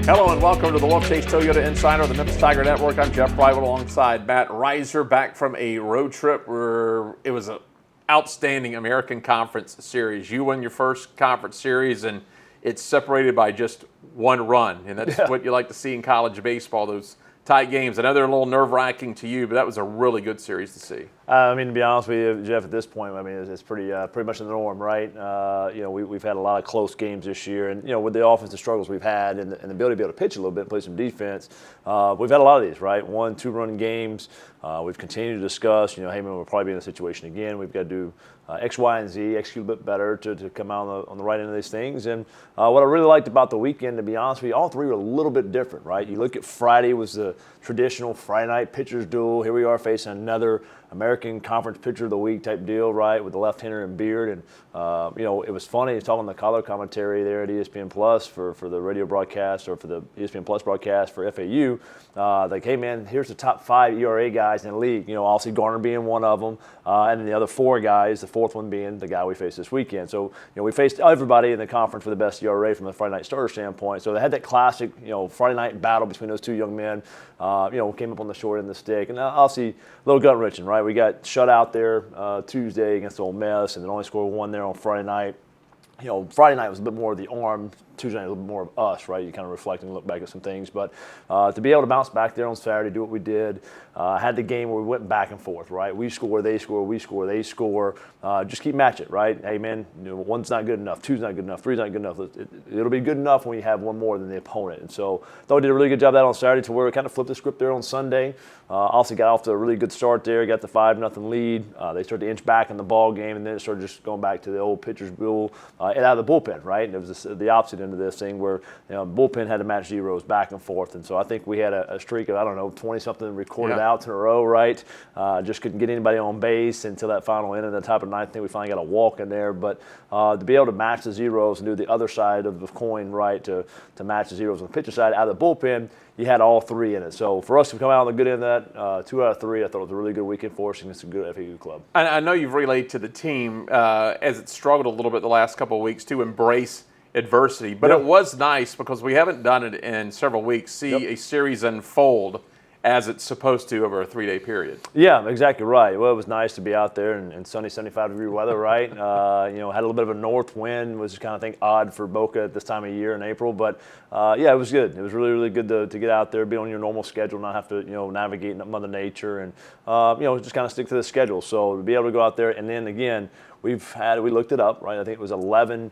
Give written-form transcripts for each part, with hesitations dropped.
Hello and welcome to the Wolfchase Toyota Insider on the Memphis Tiger Network. I'm Jeff Brightwell alongside Matt Reiser, back from a road trip where it was an outstanding American Conference Series. You won your first conference series, and it's separated by just one run, and that's what you like to see in college baseball, those tight games. I know they're a little nerve-wracking to you, but that was a really good series to see. To be honest with you, Jeff, at this point, it's pretty much the norm, right? We've had a lot of close games this year, and with the offensive struggles we've had and the ability to be able to pitch a little bit, play some defense, we've had a lot of these, right? 1-2 run games. We've continued to discuss, hey man, we'll probably be in a situation again. We've got to do X, Y, and Z, execute a bit better to come out on the right end of these things. And what I really liked about the weekend, to be honest with you, all three were a little bit different, right? You look at Friday was the traditional Friday night pitchers duel. Here we are facing another American Conference Pitcher of the Week type deal, right, with the left-hander and Beard. And, it was funny talking the color commentary there at ESPN Plus for the radio broadcast or for the ESPN Plus broadcast for FAU. Like, hey, man, here's the top 5 ERA guys in the league. Obviously Garner being one of them, and then the other 4 guys, the fourth one being the guy we faced this weekend. So, we faced everybody in the conference for the best ERA from the Friday night starter standpoint. So they had that classic, Friday night battle between those two young men. Came up on the short end of the stick. And obviously, a little gut-wrenching, right? We got shut out there Tuesday against Ole Miss, and then only scored 1 there on Friday night. Friday night was a bit more of the arm. Tuesday night a little bit more of us, right? You kind of reflect and look back at some things. But to be able to bounce back there on Saturday, do what we did, had the game where we went back and forth, right? We score, they score, we score, they score. Just keep matching it, right? Hey, man, 1's not good enough, 2's not good enough, 3's not good enough. It'll be good enough when you have 1 more than the opponent. And so I thought we did a really good job of that on Saturday to where we kind of flipped the script there on Sunday. Also got off to a really good start there, got the 5-0 lead. They started to inch back in the ball game, and then it started just going back to the old pitcher's duel and out of the bullpen, right? And it was the opposite end of this thing where bullpen had to match zeros back and forth. And so I think we had a streak of, 20-something recorded outs in a row, right? Just couldn't get anybody on base until that final inning. At the top of the ninth, I think we finally got a walk in there. But to be able to match the zeros and do the other side of the coin, right, to match the zeros on the pitcher side out of the bullpen, you had all 3 in it. So for us to come out on the good end of that, 2 out of 3, I thought it was a really good weekend for us against a good FAU club. I know you've relayed to the team as it struggled a little bit the last couple of weeks to embrace adversity, but it was nice because we haven't done it in several weeks, see a series unfold as it's supposed to over a 3-day period. Yeah, exactly right. Well, it was nice to be out there in sunny 75-degree weather, right? Had a little bit of a north wind, which is kind of, I think, odd for Boca at this time of year in April. But, it was good. It was really, really good to get out there, be on your normal schedule, not have to, navigate Mother Nature and, just kind of stick to the schedule. So to be able to go out there, and then, again, we looked it up, right? I think it was 11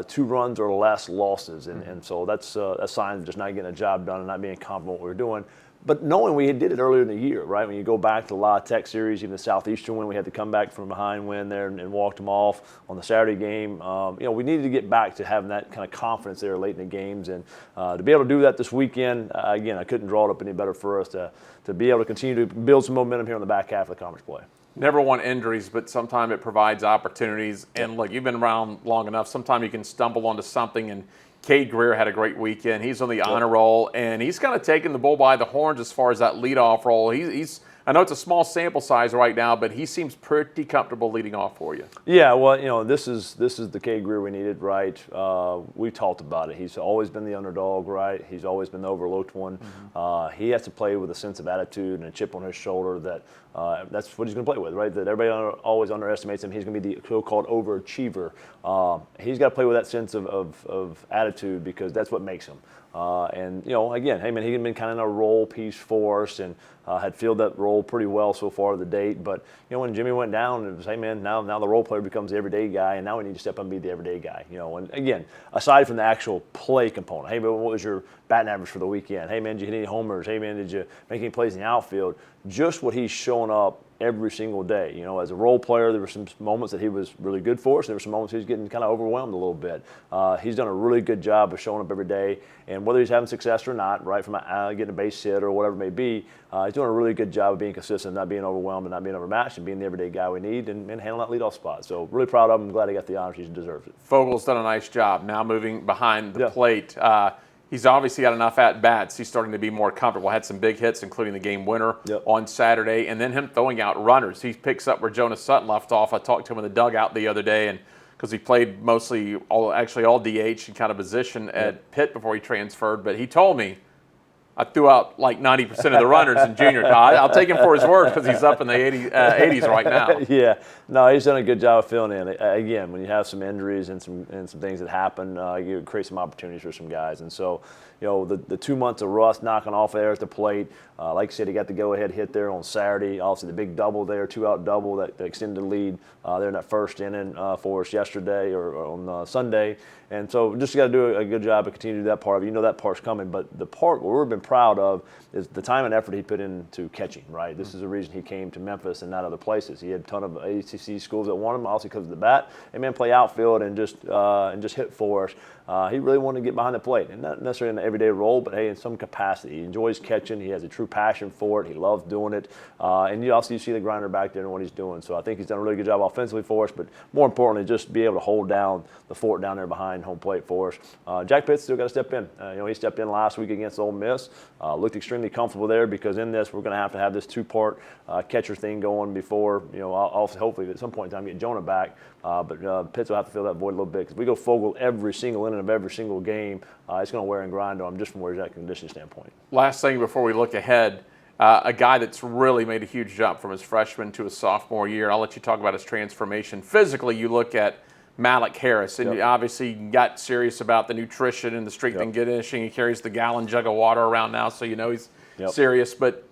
2 runs or less losses. And so that's a sign of just not getting a job done and not being confident in what we were doing. But knowing we did it earlier in the year, right? When you go back to the La Tech series, even the Southeastern win, we had to come back from behind win there and walked them off on the Saturday game. We needed to get back to having that kind of confidence there late in the games. And to be able to do that this weekend, again, I couldn't draw it up any better for us to be able to continue to build some momentum here on the back half of the conference play. Never want injuries, but sometimes it provides opportunities. And look, you've been around long enough. Sometimes you can stumble onto something, and Cade Greer had a great weekend. He's on the honor roll, and he's kind of taken the bull by the horns as far as that leadoff role. He's I know it's a small sample size right now, but he seems pretty comfortable leading off for you. Yeah, well, this is the Cade Greer we needed, right? We talked about it. He's always been the underdog, right? He's always been the overlooked one. Mm-hmm. He has to play with a sense of attitude and a chip on his shoulder that's what he's going to play with, right? That everybody always underestimates him. He's going to be the so-called overachiever. He's got to play with that sense of attitude because that's what makes him. Again, hey man, he's been kind of in a role piece for us and had filled that role pretty well so far to the date. But when Jimmy went down, it was, hey man, now the role player becomes the everyday guy, and now we need to step up and be the everyday guy. And again, aside from the actual play component, hey man, what was your batting average for the weekend? Hey man, did you hit any homers? Hey man, did you make any plays in the outfield? Just what he's showing up every single day. As a role player, there were some moments that he was really good for us. There were some moments he was getting kind of overwhelmed a little bit. He's done a really good job of showing up every day, and whether he's having success or not, right, from getting a base hit or whatever it may be, he's doing a really good job of being consistent, not being overwhelmed and not being overmatched, and being the everyday guy we need and handling that leadoff spot. So really proud of him. Glad he got the honors. He deserves it. Fogel's done a nice job now moving behind the plate. He's obviously got enough at-bats. He's starting to be more comfortable. Had some big hits, including the game winner on Saturday, and then him throwing out runners. He picks up where Jonas Sutton left off. I talked to him in the dugout the other day, and because he played mostly all DH and kind of position at Pitt before he transferred. But he told me, I threw out like 90% of the runners in junior college. I'll take him for his word because he's up in the 80s right now. Yeah, no, he's done a good job of filling in. Again, when you have some injuries and some things that happen, you create some opportunities for some guys. And so, the 2 months of rust knocking off there at the plate. Like I said, he got the go-ahead hit there on Saturday. Also, the big double there, 2-out double that extended the lead there in that first inning for us yesterday or on Sunday. And so just got to do a good job of continuing to do that part of it. That part's coming. But the part where we've been proud of is the time and effort he put into catching, right? This is the reason he came to Memphis and not other places. He had a ton of ACC schools that wanted him, also because of the bat. And man, play outfield and just hit for us. He really wanted to get behind the plate, and not necessarily in an everyday role, but hey, in some capacity. He enjoys catching. He has a true passion for it. He loves doing it. And you see the grinder back there and what he's doing. So I think he's done a really good job offensively for us, but more importantly, just be able to hold down the fort down there behind home plate for us. Jack Pitt's still got to step in. He stepped in last week against Ole Miss. Looked extremely comfortable there because in this, we're going to have this two-part catcher thing going before, I'll hopefully at some point in time get Jonah back. But Pitts will have to fill that void a little bit because we go Fogle every single inning of every single game. It's going to wear and grind on him just from where he's at conditioning standpoint. Last thing before we look ahead, a guy that's really made a huge jump from his freshman to his sophomore year. I'll let you talk about his transformation. Physically, you look at Malik Harris, and you obviously got serious about the nutrition and the strength and conditioning. He carries the gallon jug of water around now, so he's serious. But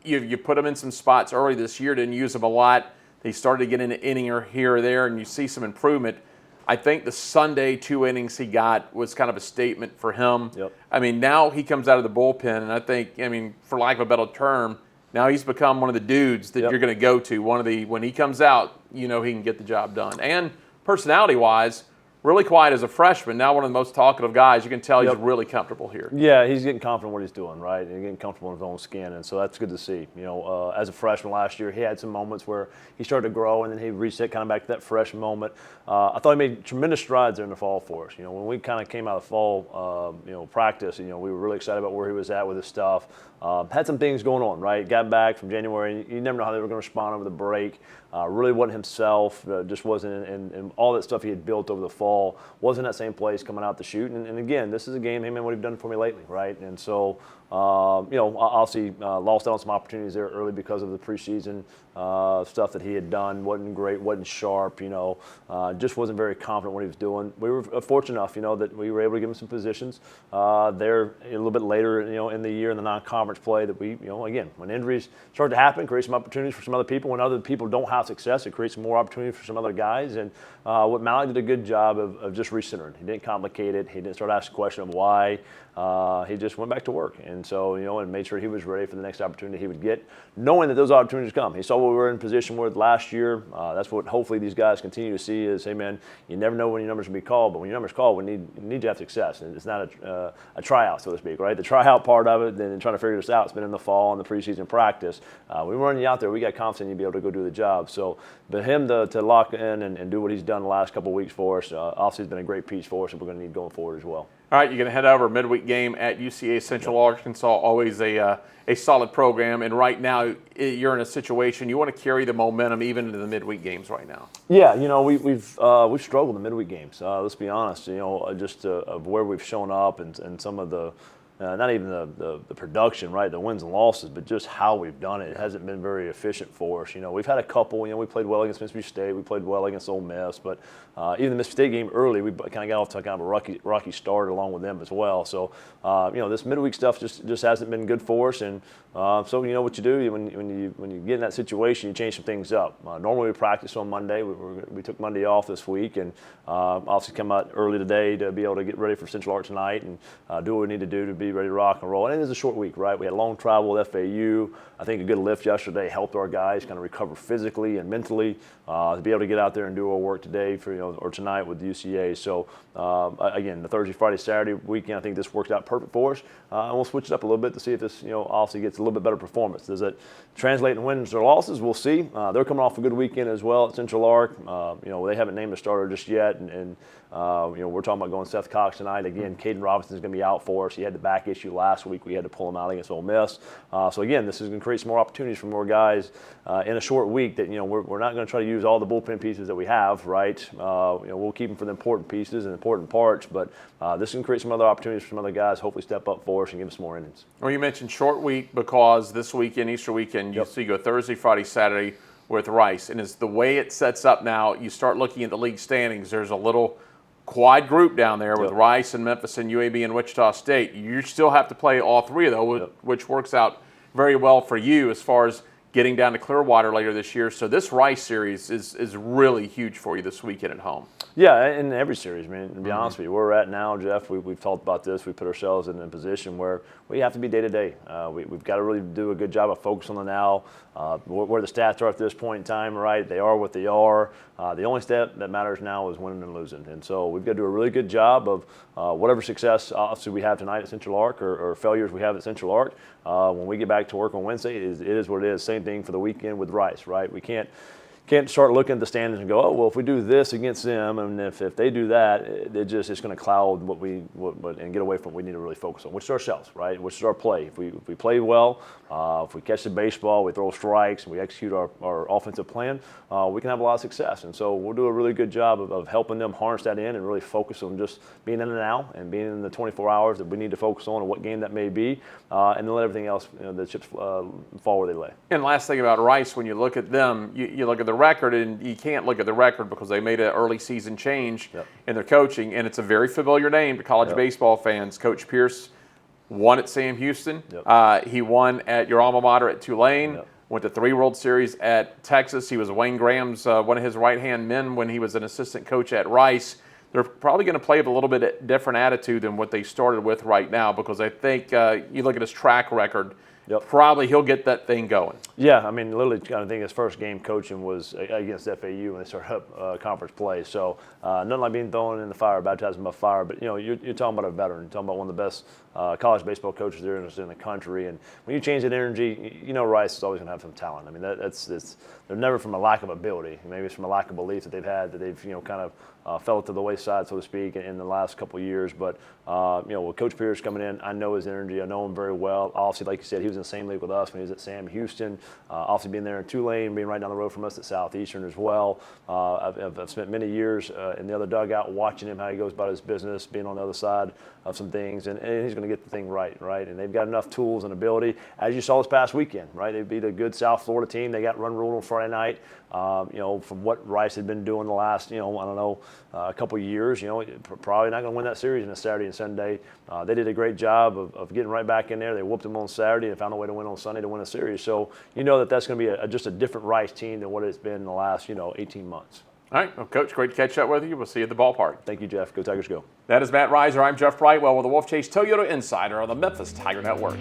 you put him in some spots early this year, didn't use him a lot. He started to get into inning or here or there, and you see some improvement. I think the Sunday 2 innings he got was kind of a statement for him. I mean, now he comes out of the bullpen, and I think, for lack of a better term, now he's become one of the dudes that you're going to go to. When he comes out, he can get the job done. And personality-wise, really quiet as a freshman. Now one of the most talkative guys. You can tell he's really comfortable here. Yeah, he's getting confident in what he's doing, right? And getting comfortable in his own skin, and so that's good to see. As a freshman last year, he had some moments where he started to grow, and then he reset kind of back to that fresh moment. I thought he made tremendous strides there in the fall for us. When we kind of came out of fall, practice, we were really excited about where he was at with his stuff. Had some things going on, right? Got back from January. You never know how they were going to respond over the break. Really wasn't himself. Just wasn't, and all that stuff he had built over the fall wasn't that same place coming out to shoot. And again, this is a game. Hey man, what have you done for me lately, right? And so, obviously lost out on some opportunities there early because of the preseason stuff that he had done. Wasn't great, wasn't sharp. Just wasn't very confident what he was doing. We were fortunate enough, that we were able to give him some positions there a little bit later, in the year in the non-conference play that we, again, when injuries start to happen, create some opportunities for some other people. When other people don't have success, it creates more opportunities for some other guys. And what Malik did a good job of just recentering. He didn't complicate it. He didn't start asking the question of why. He just went back to work. And so, and made sure he was ready for the next opportunity he would get, knowing that those opportunities come. He saw what we were in position with last year. That's what hopefully these guys continue to see is, hey, man, you never know when your numbers will be called, but when your numbers called, we need to have success. And it's not a tryout, so to speak, right? The tryout part of it, then trying to figure this out, it's been in the fall and the preseason practice. We run you out there, we got confidence you'd be able to go do the job. So, but him to lock in and do what he's done the last couple of weeks for us, obviously has been a great piece for us, and we're going to need going forward as well. All right, you're going to head over midweek game at UCA Central Arkansas, always a solid program. And right now, you're in a situation you want to carry the momentum even into the midweek games right now. Yeah, we've struggled in the midweek games. Let's be honest. Just of where we've shown up and some of the. Not even the production, right, the wins and losses, but just how we've done it. It hasn't been very efficient for us. We've had a couple. We played well against Mississippi State. We played well against Ole Miss. But even the Mississippi State game early, we kind of got off to kind of a rocky start along with them as well. So, this midweek stuff just hasn't been good for us. And so you know what you do when you get in that situation, you change some things up. Normally we practice on Monday. We took Monday off this week, and obviously come out early today to be able to get ready for Central Ark tonight and do what we need to do to be ready to rock and roll. And it is a short week, right? We had a long travel with FAU. I think a good lift yesterday helped our guys kind of recover physically and mentally to be able to get out there and do our work today or tonight with the UCA. So again, the Thursday, Friday, Saturday weekend, I think this worked out perfect for us. And we'll switch it up a little bit to see if this, obviously gets a little bit better performance. Does it translate in wins or losses? We'll see. They're coming off a good weekend as well at Central Ark. They haven't named a starter just yet, and we're talking about going Seth Cox tonight. Again, Caden Robinson's going to be out for us. He had the back back issue last week. We had to pull him out against Ole Miss. So again, this is going to create some more opportunities for more guys in a short week. That we're not going to try to use all the bullpen pieces that we have, right? We'll keep them for the important pieces and important parts, but this is going to create some other opportunities for some other guys. Hopefully, step up for us and give us more innings. Well, you mentioned short week because this weekend, Easter weekend, you go Thursday, Friday, Saturday with Rice, and as the way it sets up now, you start looking at the league standings. There's a little quad group down there with Rice and Memphis and UAB and Wichita State. You still have to play all three of those, which works out very well for you as far as getting down to Clearwater later this year. So this Rice series is really huge for you this weekend at home. Yeah, in every series, man, to be honest with you. Where we're at now, Jeff, we've talked about this. We put ourselves in a position where we have to be day-to-day. We've got to really do a good job of focusing on the now, where the stats are at this point in time, right? They are what they are. The only step that matters now is winning and losing. And so we've got to do a really good job of whatever success, obviously, we have tonight at Central Arc or failures we have at Central Arc. When we get back to work on Wednesday, it is what it is. Same thing for the weekend with Rice, right? We can't start looking at the standings and go, oh, well, if we do this against them, and if they do that, it's going to cloud what and get away from what we need to really focus on, which is ourselves, right? Which is our play. If we play well, if we catch the baseball, we throw strikes, and we execute our offensive plan, we can have a lot of success. And so we'll do a really good job of helping them harness that in and really focus on just being in the now and being in the 24 hours that we need to focus on and what game that may be, and then let everything else, the chips fall where they lay. And last thing about Rice, when you look at them, you look at the record, and you can't look at the record because they made an early season change in their coaching, and it's a very familiar name to college baseball fans. Coach Pierce won at Sam Houston. He won at your alma mater at Tulane. Went to 3 World Series at Texas. He was Wayne Graham's one of his right-hand men when he was an assistant coach at Rice. They're probably going to play with a little bit different attitude than what they started with right now, because I think you look at his track record, probably he'll get that thing going. Yeah, I mean, literally, I think his first game coaching was against FAU when they started up conference play. So nothing like being thrown in the fire, baptized by fire. But you're talking about a veteran. You're talking about one of the best college baseball coaches there in the country. And when you change that energy, Rice is always going to have some talent. I mean, they're never from a lack of ability. Maybe it's from a lack of belief that they've had, that they've kind of fell to the wayside, so to speak, in the last couple of years. But with Coach Pierce coming in, I know his energy. I know him very well. Obviously, like you said, he was in the same league with us when he was at Sam Houston. Obviously, being there in Tulane, being right down the road from us at Southeastern as well. I've spent many years in the other dugout watching him, how he goes about his business, being on the other side of some things, and he's going to get the thing right? And they've got enough tools and ability, as you saw this past weekend, right? They beat a good South Florida team. They got run ruled on Friday night. From what Rice had been doing the last, a couple of years, probably not going to win that series on a Saturday and Sunday. They did a great job of getting right back in there. They whooped them on Saturday and found a way to win on Sunday to win a series. So that's going to be just a different Rice team than what it's been in the last, 18 months. All right. Well, Coach, great to catch up with you. We'll see you at the ballpark. Thank you, Jeff. Go Tigers, go. That is Matt Reiser. I'm Jeff Brightwell with the Wolfchase Toyota Insider on the Memphis Tiger Network.